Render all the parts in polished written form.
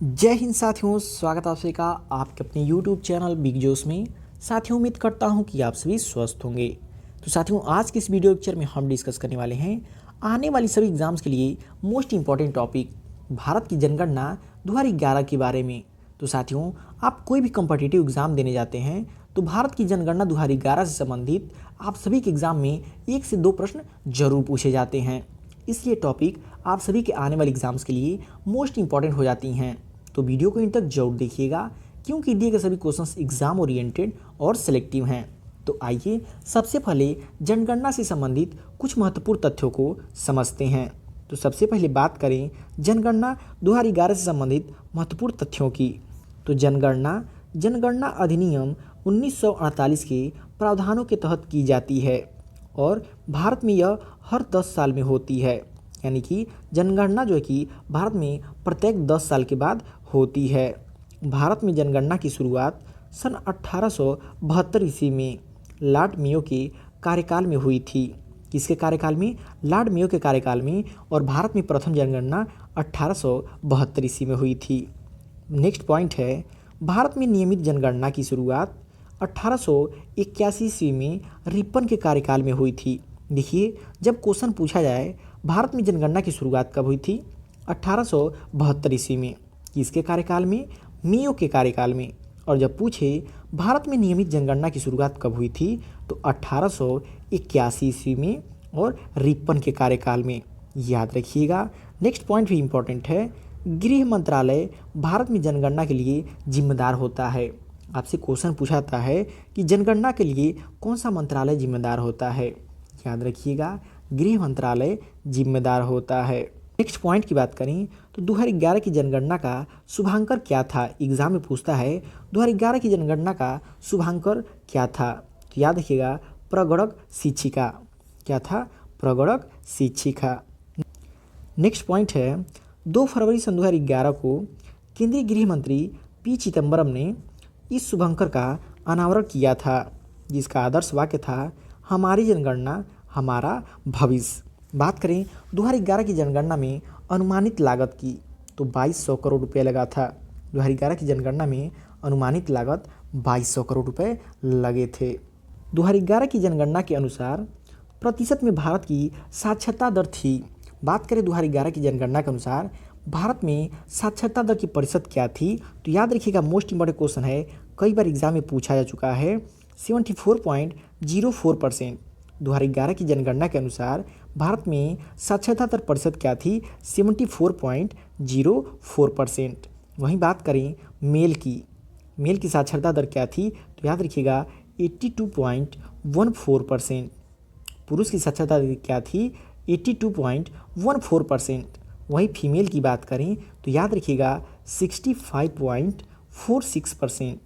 जय हिंद साथियों, स्वागत आप सभी का आपके अपने YouTube चैनल बिग जोस में। साथियों, उम्मीद करता हूं कि आप सभी स्वस्थ होंगे। तो साथियों, आज के इस वीडियो लेक्चर में हम डिस्कस करने वाले हैं आने वाली सभी एग्जाम्स के लिए मोस्ट इंपॉर्टेंट टॉपिक भारत की जनगणना 2011 के बारे में। तो साथियों, आप कोई भी कॉम्पिटिटिव एग्जाम देने जाते हैं तो भारत की जनगणना 2011 से संबंधित आप सभी के एग्जाम में 1 से 2 प्रश्न जरूर पूछे जाते हैं। इसलिए टॉपिक आप सभी के आने वाले एग्जाम्स के लिए मोस्ट इंपॉर्टेंट हो जाती हैं। तो वीडियो को इन तक जरूर देखिएगा, क्योंकि दिए गए सभी क्वेश्चंस एग्जाम ओरिएंटेड और सिलेक्टिव हैं। तो आइए सबसे पहले जनगणना से संबंधित कुछ महत्वपूर्ण तथ्यों को समझते हैं। तो सबसे पहले बात करें जनगणना 2011 से संबंधित महत्वपूर्ण तथ्यों की। तो जनगणना अधिनियम 1948 के प्रावधानों के तहत की जाती है और भारत में यह हर 10 साल में होती है। यानी कि जनगणना जो है कि भारत में प्रत्येक 10 साल के बाद होती है। भारत में जनगणना की शुरुआत सन 1872 ईस्वी में लॉर्ड मेयो के कार्यकाल में हुई थी। किसके कार्यकाल में? लॉर्ड मेयो के कार्यकाल में। और भारत में प्रथम जनगणना 1872 ईस्वी में हुई थी। नेक्स्ट पॉइंट है, भारत में नियमित जनगणना की शुरुआत 1881 ईस्वी में रिपन के कार्यकाल में हुई थी। देखिए, जब क्वेश्चन पूछा जाए भारत में जनगणना की शुरुआत कब हुई थी? 1872 ईस्वी में। किसके कार्यकाल में? मेयो के कार्यकाल में। और जब पूछे भारत में नियमित जनगणना की शुरुआत कब हुई थी, तो 1881 ईस्वी में और रिपन के कार्यकाल में। याद रखिएगा। नेक्स्ट पॉइंट भी इम्पोर्टेंट है, गृह मंत्रालय भारत में जनगणना के लिए जिम्मेदार होता है। आपसे क्वेश्चन पूछा जाता है कि जनगणना के लिए कौन सा मंत्रालय जिम्मेदार होता है? याद रखिएगा, गृह मंत्रालय जिम्मेदार होता है। नेक्स्ट पॉइंट की बात करें तो 2011 की जनगणना का शुभांकर क्या था? एग्जाम में पूछता है 2011 की जनगणना का शुभांकर क्या था? तो याद रखिएगा, प्रगणक शिक्षिका। क्या था? प्रगणक शिक्षिका। नेक्स्ट पॉइंट है, 2 फरवरी सन 2011 को केंद्रीय गृह मंत्री पी चिदम्बरम ने इस शुभंकर का अनावरण किया था, जिसका आदर्श वाक्य था, हमारी जनगणना हमारा भविष्य। बात करें 2011 की जनगणना में अनुमानित लागत की, तो 2200 करोड़ रुपये लगा था। 2011 की जनगणना में अनुमानित लागत 2200 करोड़ रुपये लगे थे। 2011 की जनगणना के अनुसार प्रतिशत में भारत की साक्षरता दर थी। बात करें 2011 की जनगणना के अनुसार भारत में साक्षरता दर की प्रतिशत क्या थी? तो याद रखिएगा, मोस्ट इंपॉर्टेंट क्वेश्चन है, कई बार एग्जाम में पूछा जा चुका है। 74.04%। 2011 की जनगणना के अनुसार भारत में साक्षरता दर प्रतिशत क्या थी? 74.04%। वहीं बात करें मेल की साक्षरता दर क्या थी? तो याद रखिएगा, 82.14%। पुरुष की साक्षरता दर क्या थी? 82.14%। वहीं फीमेल की बात करें तो याद रखिएगा 65.46%।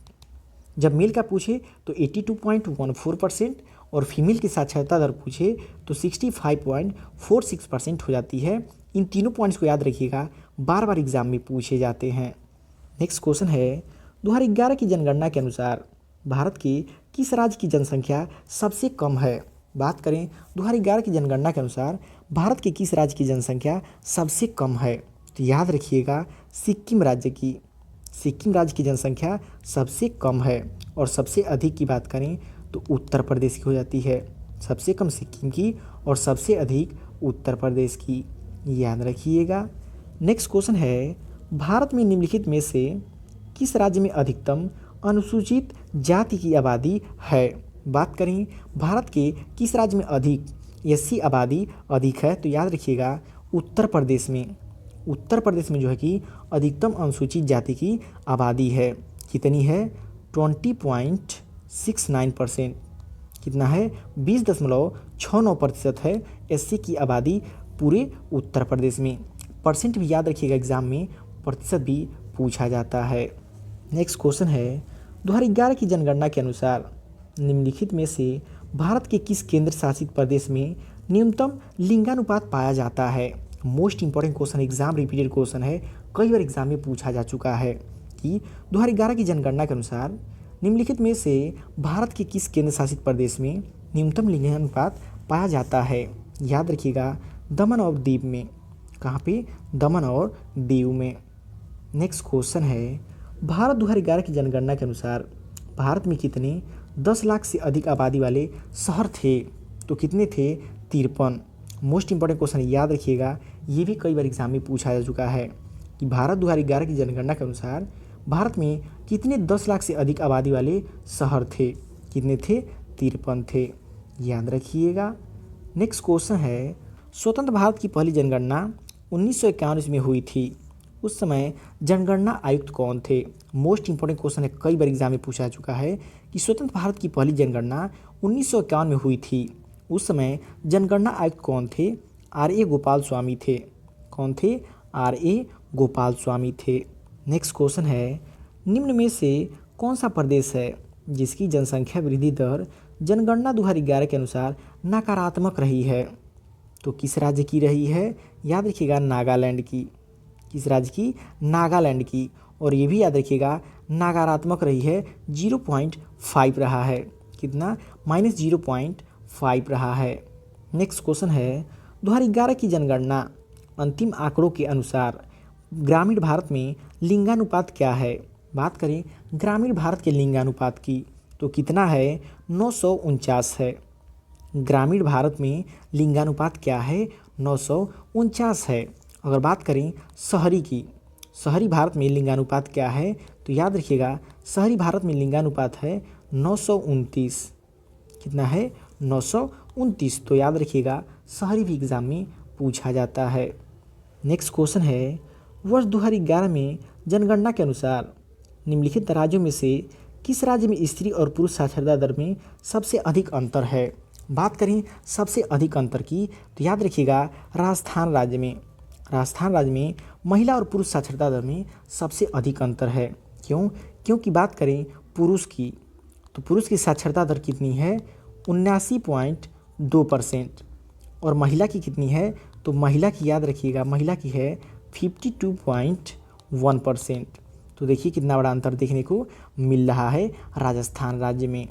जब मेल का पूछे तो 82.14% और फीमेल की साक्षरता दर पूछे तो 65.46% हो जाती है। इन तीनों पॉइंट्स को याद रखिएगा, बार बार एग्जाम में पूछे जाते हैं। नेक्स्ट क्वेश्चन है, 2011 की जनगणना के अनुसार भारत के किस राज्य की जनसंख्या सबसे कम है? बात करें 2011 की जनगणना के अनुसार भारत के किस राज्य की जनसंख्या सबसे कम है? तो याद रखिएगा, सिक्किम राज्य की जनसंख्या सबसे कम है। और सबसे अधिक की बात करें तो उत्तर प्रदेश की हो जाती है। सबसे कम सिक्किम की और सबसे अधिक उत्तर प्रदेश की। याद रखिएगा। नेक्स्ट क्वेश्चन है, भारत में निम्नलिखित में से किस राज्य में अधिकतम अनुसूचित जाति की आबादी है? बात करें भारत के किस राज्य में अधिक एससी आबादी अधिक है? तो याद रखिएगा, उत्तर प्रदेश में जो है कि अधिकतम अनुसूचित जाति की आबादी है। कितनी है? 20.69%। कितना है? 20.69% है एससी की आबादी पूरे उत्तर प्रदेश में। परसेंट भी याद रखिएगा, एग्जाम में प्रतिशत भी पूछा जाता है। नेक्स्ट क्वेश्चन है, 2011 की जनगणना के अनुसार निम्नलिखित में से भारत के किस केंद्र शासित प्रदेश में न्यूनतम लिंगानुपात पाया जाता है? Most important question, exam repeated question है, कई बार एग्जाम में पूछा जा चुका है कि 2011 की जनगणना के अनुसार निम्नलिखित में से भारत के किस केंद्र शासित प्रदेश में न्यूनतम लिंगानुपात पाया जाता है? याद रखिएगा, दमन और दीव में। कहाँ पे? दमन और दीव में। नेक्स्ट क्वेश्चन है, भारत 2011 की जनगणना के अनुसार भारत में कितने 10 लाख से अधिक आबादी वाले शहर थे? तो कितने थे? 53। मोस्ट इंपॉर्टेंट क्वेश्चन याद रखिएगा, ये भी कई बार एग्जाम में पूछा जा चुका है कि भारत 2011 की जनगणना के अनुसार भारत में कितने 10 लाख से अधिक आबादी वाले शहर थे? कितने थे? 53 थे, याद रखिएगा। नेक्स्ट क्वेश्चन है, स्वतंत्र भारत की पहली जनगणना 1951 में हुई थी। उस समय जनगणना आयुक्त कौन थे? मोस्ट इंपॉर्टेंट क्वेश्चन है, कई बार एग्जाम में पूछा जा चुका है कि स्वतंत्र भारत की पहली जनगणना 1951 में हुई थी। उस समय जनगणना आयुक्त कौन थे? R.A. गोपाल स्वामी थे। कौन थे? R.A. गोपाल स्वामी थे। नेक्स्ट क्वेश्चन है, निम्न में से कौन सा प्रदेश है जिसकी जनसंख्या वृद्धि दर जनगणना 2011 के अनुसार नकारात्मक रही है? तो किस राज्य की रही है? याद रखिएगा, नागालैंड की। किस राज्य की? नागालैंड की। और ये भी याद रखिएगा, नकारात्मक रही है, 0.5 रहा है। कितना? -0.5 रहा है। नेक्स्ट क्वेश्चन है, 2011 की जनगणना अंतिम आंकड़ों के अनुसार ग्रामीण भारत में लिंगानुपात क्या है? बात करें ग्रामीण भारत के लिंगानुपात की तो कितना है? 949 है। ग्रामीण भारत में लिंगानुपात क्या है? 949 है। अगर बात करें शहरी की, शहरी भारत में लिंगानुपात क्या है? तो याद रखिएगा, शहरी भारत में लिंगानुपात है 929। कितना है? 929। तो याद रखिएगा, शहरी भी एग्जाम में पूछा जाता है। नेक्स्ट क्वेश्चन है, वर्ष 2011 में जनगणना के अनुसार निम्नलिखित राज्यों में से किस राज्य में स्त्री और पुरुष साक्षरता दर में सबसे अधिक अंतर है? बात करें सबसे अधिक अंतर की तो याद रखिएगा, राजस्थान राज्य में। राजस्थान राज्य में महिला और पुरुष साक्षरता दर में सबसे अधिक अंतर है। क्यों? क्योंकि बात करें पुरुष की तो पुरुष की साक्षरता दर कितनी है? 79.2%। और महिला की कितनी है? तो महिला की याद रखिएगा, महिला की है 52.1%। तो देखिए कितना बड़ा अंतर देखने को मिल रहा है राजस्थान राज्य में।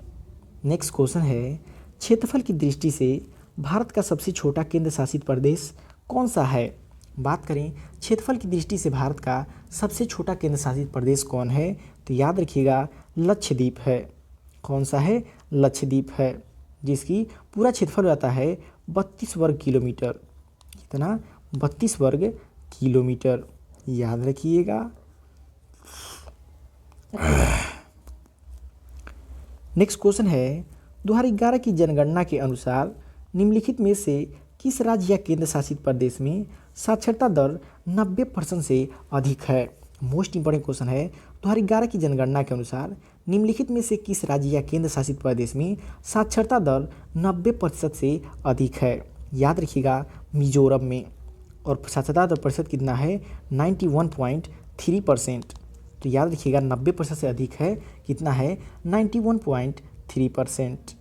नेक्स्ट क्वेश्चन है, क्षेत्रफल की दृष्टि से भारत का सबसे छोटा केंद्र शासित प्रदेश कौन सा है? बात करें क्षेत्रफल की दृष्टि से भारत का सबसे छोटा केंद्र शासित प्रदेश कौन है? तो याद रखिएगा, लक्षद्वीप है। कौन सा है? लक्षद्वीप है, जिसकी पूरा क्षेत्रफल रहता है 32 वर्ग किलोमीटर। कितना? 32 वर्ग किलोमीटर, याद रखिएगा। नेक्स्ट क्वेश्चन है, 2011 की जनगणना के अनुसार निम्नलिखित में से किस राज्य या केंद्र शासित प्रदेश में साक्षरता दर 90% से अधिक है? मोस्ट इंपॉर्टेंट क्वेश्चन है, 2011 की जनगणना के अनुसार निम्नलिखित में से किस राज्य या केंद्र शासित प्रदेश में साक्षरता दर 90% से अधिक है? याद रखिएगा, मिजोरम में। और साक्षरता दर प्रतिशत कितना है? 91.3%। तो याद रखिएगा, 90% से अधिक है, कितना है? 91.3%।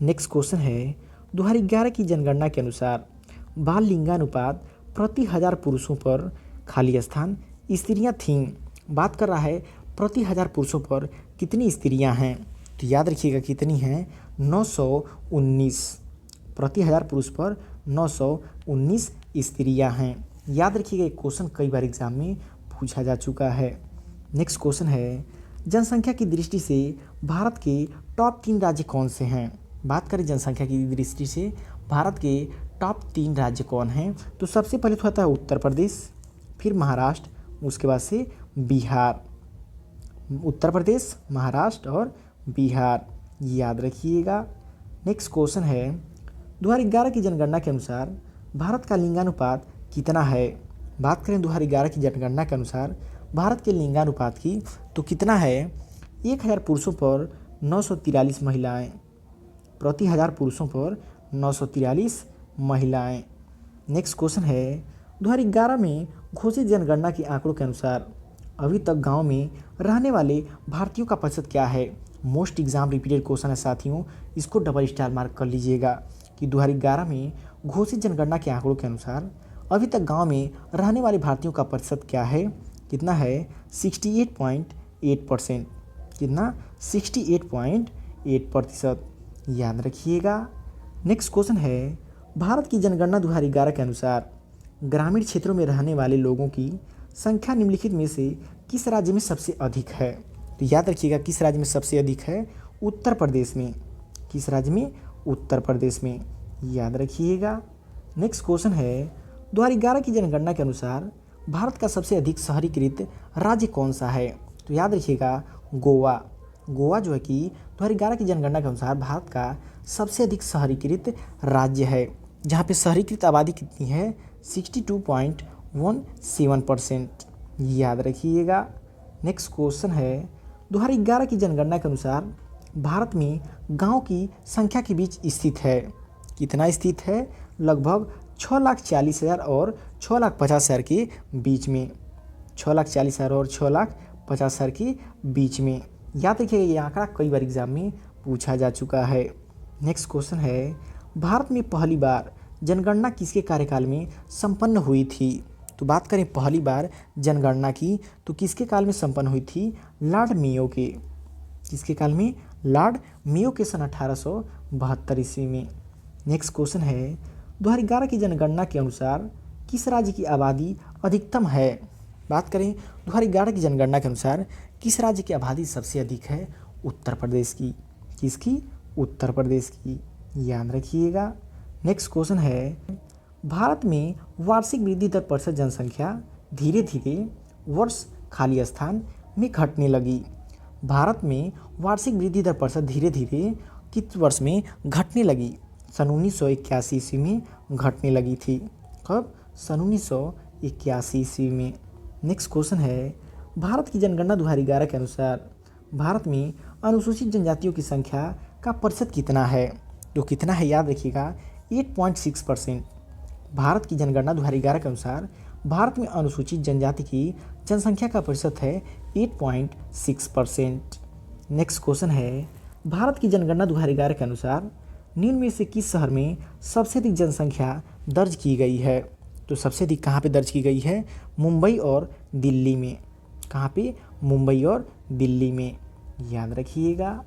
नेक्स्ट क्वेश्चन है, 2011 की जनगणना के अनुसार बाल लिंगानुपात प्रति 1000 पुरुषों पर खाली स्थान स्त्रियां थीं। बात कर रहा है प्रति 1000 पुरुषों पर कितनी स्त्रियां हैं? तो याद रखिएगा, कितनी हैं? 919। प्रति 1000 पुरुष पर 919 स्त्रियां हैं। याद रखिएगा, एक क्वेश्चन कई बार एग्जाम में पूछा जा चुका है। नेक्स्ट क्वेश्चन है, जनसंख्या की दृष्टि से भारत के टॉप 3 राज्य कौन से हैं? बात करें जनसंख्या की दृष्टि से भारत के टॉप 3 राज्य कौन हैं? तो सबसे पहले तो आता है उत्तर प्रदेश, फिर महाराष्ट्र, उसके बाद से बिहार। उत्तर प्रदेश, महाराष्ट्र और बिहार, याद रखिएगा। नेक्स्ट क्वेश्चन है, 2011 की जनगणना के अनुसार भारत का लिंगानुपात कितना है? बात करें 2011 की जनगणना के अनुसार भारत के लिंगानुपात की तो कितना है? 1000 पुरुषों पर 943 महिलाएं, प्रति 1000 पुरुषों पर 943 महिलाएं। नेक्स्ट क्वेश्चन है, 2011 में घोषित जनगणना के आंकड़ों के अनुसार अभी तक गांव में रहने वाले भारतीयों का प्रतिशत क्या है? मोस्ट एग्जाम रिपीटेड क्वेश्चन है साथियों, इसको डबल स्टार मार्क कर लीजिएगा कि 2011 में घोषित जनगणना के आंकड़ों के अनुसार अभी तक गांव में रहने वाले भारतीयों का प्रतिशत क्या है? कितना है? 68.8%। कितना? 68.8%, याद रखिएगा। नेक्स्ट क्वेश्चन है, भारत की जनगणना 2011 के अनुसार ग्रामीण क्षेत्रों में रहने वाले लोगों की संख्या निम्नलिखित में से किस राज्य में सबसे अधिक है? तो याद रखिएगा किस राज्य में सबसे अधिक है? उत्तर प्रदेश में। किस राज्य में? उत्तर प्रदेश में, याद रखिएगा। नेक्स्ट क्वेश्चन है 2011 की जनगणना के अनुसार भारत का सबसे अधिक शहरीकृत राज्य कौन सा है? तो याद रखिएगा गोवा। गोवा जो है कि 2011 की जनगणना के अनुसार भारत का सबसे अधिक शहरीकृत राज्य है, जहाँ पे शहरीकृत आबादी कितनी है? 62.17%, याद रखिएगा। नेक्स्ट क्वेश्चन है 2011 की जनगणना के अनुसार भारत में गांव की संख्या के बीच स्थित है। कितना स्थित है? लगभग 6,40,000 और 6,50,000 के बीच में। 6,40,000 और 6,50,000 के बीच में, याद रखिएगा। ये आंकड़ा कई बार एग्जाम में पूछा जा चुका है। नेक्स्ट क्वेश्चन है भारत में पहली बार जनगणना किसके कार्यकाल में संपन्न हुई थी? तो बात करें पहली बार जनगणना की तो किसके काल में संपन्न हुई थी? लॉर्ड मेयो के। किसके काल में? लॉर्ड मेयो के सन 1872 ईस्वी में। नेक्स्ट क्वेश्चन है 2011 की जनगणना के अनुसार किस राज्य की आबादी अधिकतम है? बात करें 2011 की जनगणना के अनुसार किस राज्य की आबादी सबसे अधिक है? उत्तर प्रदेश की। किसकी? उत्तर प्रदेश की, याद रखिएगा। नेक्स्ट क्वेश्चन है भारत में वार्षिक वृद्धि दर प्रतिशत जनसंख्या धीरे धीरे वर्ष खाली स्थान में घटने लगी। भारत में वार्षिक वृद्धि दर प्रतिशत धीरे धीरे किस वर्ष में घटने लगी? सन 1981 ईस्वी में घटने लगी थी। कब? सन 1981 ईस्वी में। नेक्स्ट क्वेश्चन है भारत की जनगणना 2011 के अनुसार भारत में अनुसूचित जनजातियों की संख्या का प्रतिशत कितना है? तो कितना है? याद रखिएगा 8.6%। भारत की जनगणना 2011 के अनुसार भारत में अनुसूचित जनजाति की जनसंख्या का प्रतिशत है 8.6%। नेक्स्ट क्वेश्चन है भारत की जनगणना 2011 के अनुसार निम्न में से किस शहर में सबसे अधिक जनसंख्या दर्ज की गई है? तो सबसे अधिक कहाँ पे दर्ज की गई है? मुंबई और दिल्ली में। कहाँ पे? मुंबई और दिल्ली में, याद रखिएगा।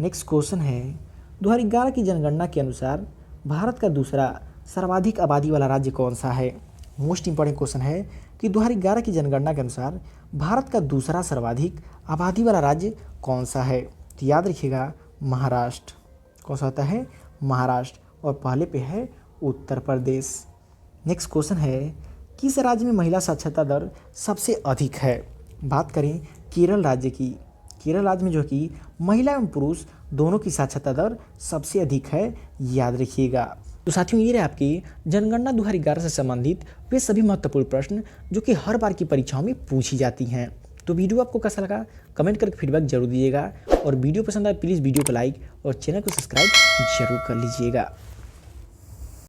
नेक्स्ट क्वेश्चन है 2011 की जनगणना के अनुसार भारत का दूसरा सर्वाधिक आबादी वाला राज्य कौन सा है? मोस्ट इंपॉर्टेंट क्वेश्चन है कि 2011 की जनगणना के अनुसार भारत का दूसरा सर्वाधिक आबादी वाला राज्य कौन सा है? तो याद रखिएगा महाराष्ट्र। कौन सा होता है? महाराष्ट्र। और पहले पे है उत्तर प्रदेश। नेक्स्ट क्वेश्चन है किस राज्य में महिला साक्षरता दर सबसे अधिक है? बात करें केरल राज्य की। केरल राज्य में जो कि महिला एवं पुरुष दोनों की साक्षरता दर सबसे अधिक है, याद रखिएगा। तो साथियों ये रहे आपकी जनगणना 2011 से संबंधित वे सभी महत्वपूर्ण प्रश्न जो कि हर बार की परीक्षाओं में पूछी जाती हैं। तो वीडियो आपको कैसा लगा कमेंट करके फीडबैक जरूर दीजिएगा और वीडियो पसंद आए प्लीज़ वीडियो को लाइक और चैनल को सब्सक्राइब जरूर कर लीजिएगा।